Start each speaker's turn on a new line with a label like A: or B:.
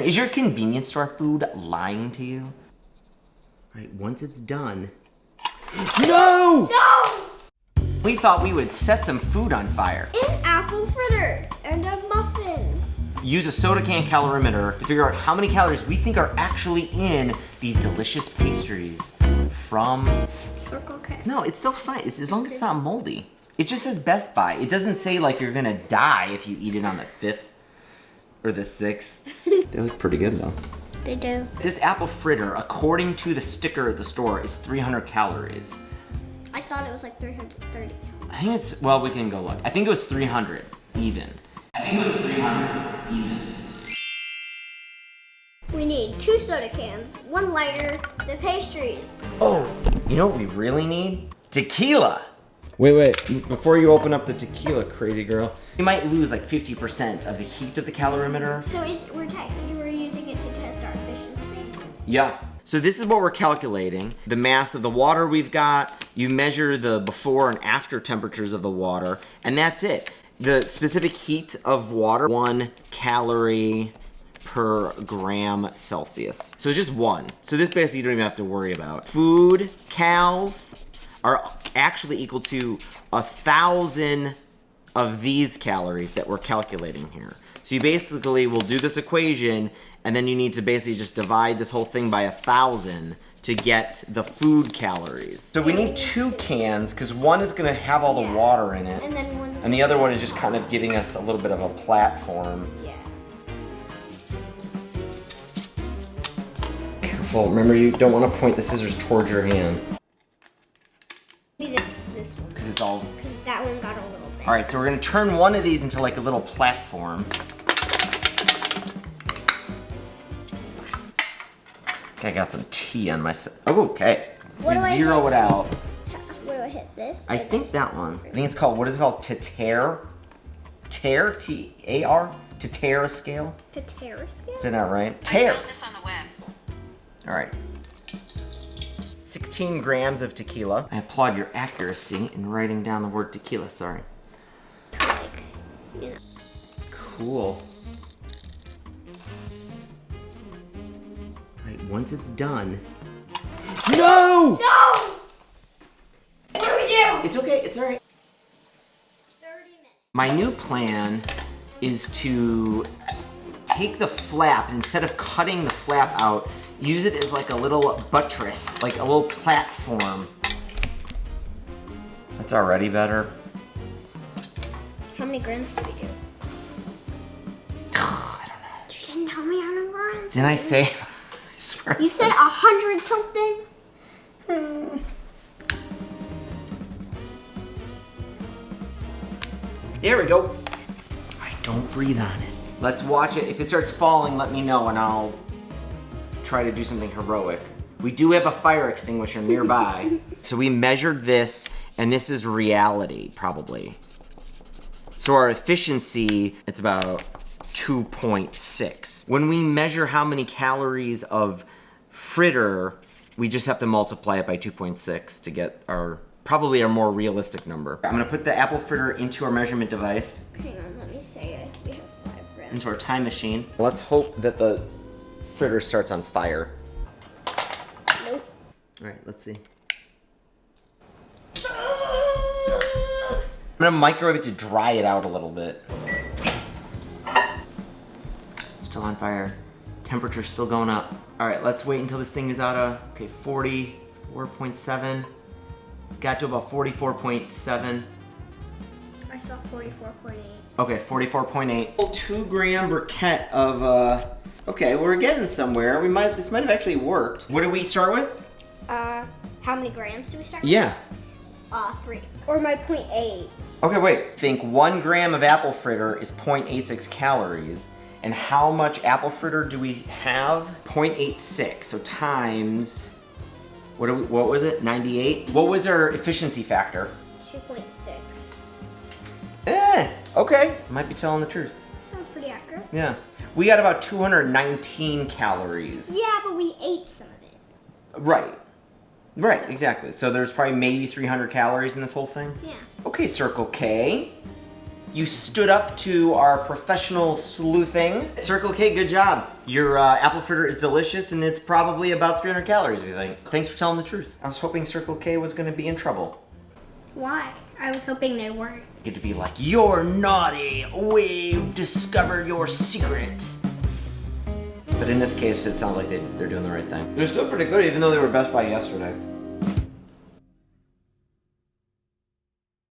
A: Is your convenience store food lying to you? All right, once it's done. No!
B: No!
A: We thought we would set some food on fire.
B: An apple fritter and a muffin.
A: Use a soda can calorimeter to figure out how many calories we think are actually in these delicious pastries from...
B: Circle K.
A: No, it's so fine. It's as long as it's not moldy. It just says Best Buy. It doesn't say like you're gonna die if you eat it on the 5th or the 6th. They look pretty good though.
B: They do.
A: This apple fritter, according to the sticker at the store, is 300 calories.
B: I thought it was like 330 calories.
A: I think it's, well, we can go look. I think it was 300 even. I think it was 300 even.
B: We need 2 soda cans, 1 lighter, the pastries.
A: Oh, you know what we really need? Tequila. Wait, before you open up the tequila, crazy girl, you might lose like 50% of the heat of the calorimeter.
B: So we're using it to test our efficiency?
A: Yeah. So this is what we're calculating. The mass of the water we've got, you measure the before and after temperatures of the water, and that's it. The specific heat of water, 1 calorie per gram Celsius. So it's just 1. So this basically you don't even have to worry about. Food cals are actually equal to 1,000 of these calories that we're calculating here. So you basically will do this equation, and then you need to basically just divide this whole thing by 1,000 to get the food calories. So we need 2 cans, because one is gonna have all the water in it, and the other one is just kind of giving us a little bit of a platform.
B: Yeah.
A: Careful, remember you don't want to point the scissors towards your hand.
B: Maybe this one.
A: Because it's all...
B: Because that one got a little bit.
A: All right, so we're gonna turn one of these into like a little platform. Okay, I got some tea on my... Oh, okay.
B: What do I
A: zero it
B: hit?
A: out.
B: What do I hit? This?
A: I think that one. I think it's called, what is it called? Tear? Tear? T-A-R? To tear a scale?
B: To tear a scale?
A: Is that not right?
C: I
A: Tear.
C: found this on the web.
A: All right. 16 grams of tequila. I applaud your accuracy in writing down the word tequila, sorry.
B: Like, you know.
A: Cool. All right, once it's done. No!
B: No! What do we do?
A: It's okay, it's all right.
B: 30 minutes.
A: My new plan is to take the flap, and instead of cutting the flap out, use it as like a little buttress, like a little platform. That's already better.
B: How many grams do we do?
A: I don't know.
B: You didn't tell me how many grams.
A: Didn't I say? I swear.
B: You said 100 something?
A: There we go. All right, don't breathe on it. Let's watch it. If it starts falling, let me know and I'll try to do something heroic. We do have a fire extinguisher nearby. So we measured this, and this is reality, probably. So our efficiency, it's about 2.6. When we measure how many calories of fritter, we just have to multiply it by 2.6 to get our, probably our more realistic number. I'm gonna put the apple fritter into our measurement device.
B: Hang on, let me say it. We have 5 grams.
A: Into our time machine. Let's hope that the fritter starts on fire.
B: Nope.
A: All right, let's see. I'm gonna microwave it to dry it out a little bit. Still on fire. Temperature's still going up. All right, let's wait until this thing is out of, okay, 44.7. Got to about 44.7.
B: I saw 44.8.
A: Okay, 44.8. 2 gram briquette of, okay, we're getting somewhere. This might have actually worked. What do we start with?
B: How many grams do we start with?
A: Yeah.
B: 3. Or my 0.8.
A: Okay, wait. Think 1 gram of apple fritter is 0.86 calories. And how much apple fritter do we have? 0.86. So times, what was it? 98? What was our efficiency factor?
B: 2.6.
A: Okay. Might be telling the truth.
B: Sounds pretty accurate.
A: Yeah. We got about 219 calories.
B: Yeah, but we ate some of it.
A: Right. Right, exactly. So there's probably maybe 300 calories in this whole thing?
B: Yeah.
A: Okay, Circle K. You stood up to our professional sleuthing. Circle K, good job. Your apple fritter is delicious and it's probably about 300 calories, we think. Thanks for telling the truth. I was hoping Circle K was gonna be in trouble.
B: Why? I was hoping they weren't.
A: Get to be like, you're naughty, we've discovered your secret. But in this case, it sounds like they're doing the right thing. They're still pretty good, even though they were Best Buy yesterday.